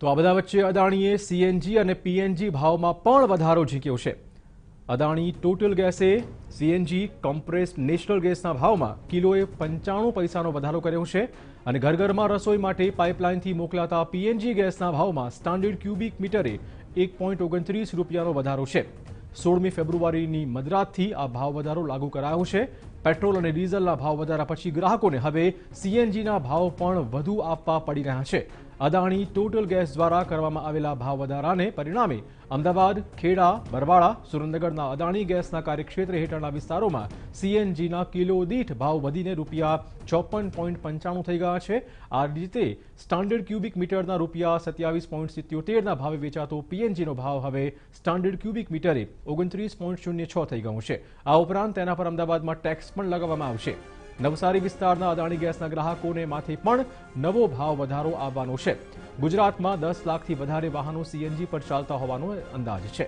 તો આ બધા વચ્ચે અદાણીએ સીએનજી અને પીએનજી ભાવમાં પણ વધારો ઝીક્યો છે। અદાણી ટોટલ ગેસે સીએનજી કોમ્પ્રેસ્ડ નેચરલ ગેસના ભાવમાં કિલોએ 95 પૈસાનો વધારો કર્યો છે અને ઘર-ઘરમાં રસોઈ માટે પાઇપલાઇનથી મોકલાતા પીએનજી ગેસના ભાવમાં સ્ટાન્ડર્ડ ક્યુબિક મીટરે 1.29 રૂપિયાનો વધારો છે। 16મી ફેબ્રુઆરીની મધરાતથી આ ભાવ વધારો લાગુ કરાયો છે। પેટ્રોલ અને ડીઝલના ભાવ વધારા પછી ગ્રાહકોને હવે સીએનજીના ભાવ પણ વધુ આપવા પડી રહ્યા છે। અદાણી ટોટલ ગેસ દ્વારા કરવામાં આવેલા ભાવ વધારાને પરિણામે અમદાવાદ, ખેડા, બરવાળા, સુરેન્દ્રનગરના અદાણી ગેસના કાર્યક્ષેત્ર હેઠળના વિસ્તારોમાં સીએનજીના કિલો દીઠ ભાવ વધીને ₹54.95 થઈ ગયા છે। આ રીતે સ્ટાન્ડર્ડ ક્યુબિક મીટરના ₹27.77ના ભાવે વેચાતો પીએનજીનો ભાવ હવે સ્ટાન્ડર્ડ ક્યુબિક મીટરે 29.06 થઈ ગયો છે। આ ઉપરાંત તેના પર અમદાવાદમાં ટેક્સ પણ લગાવવામાં આવશે। નવસારી વિસ્તારના અદાણી ગેસના ગ્રાહકોને માથે પણ નવો ભાવ વધારો આવવાનો છે। ગુજરાતમાં 10 લાખથી વધારે વાહનો સીએનજી પર ચાલતા હોવાનો અંદાજ છે।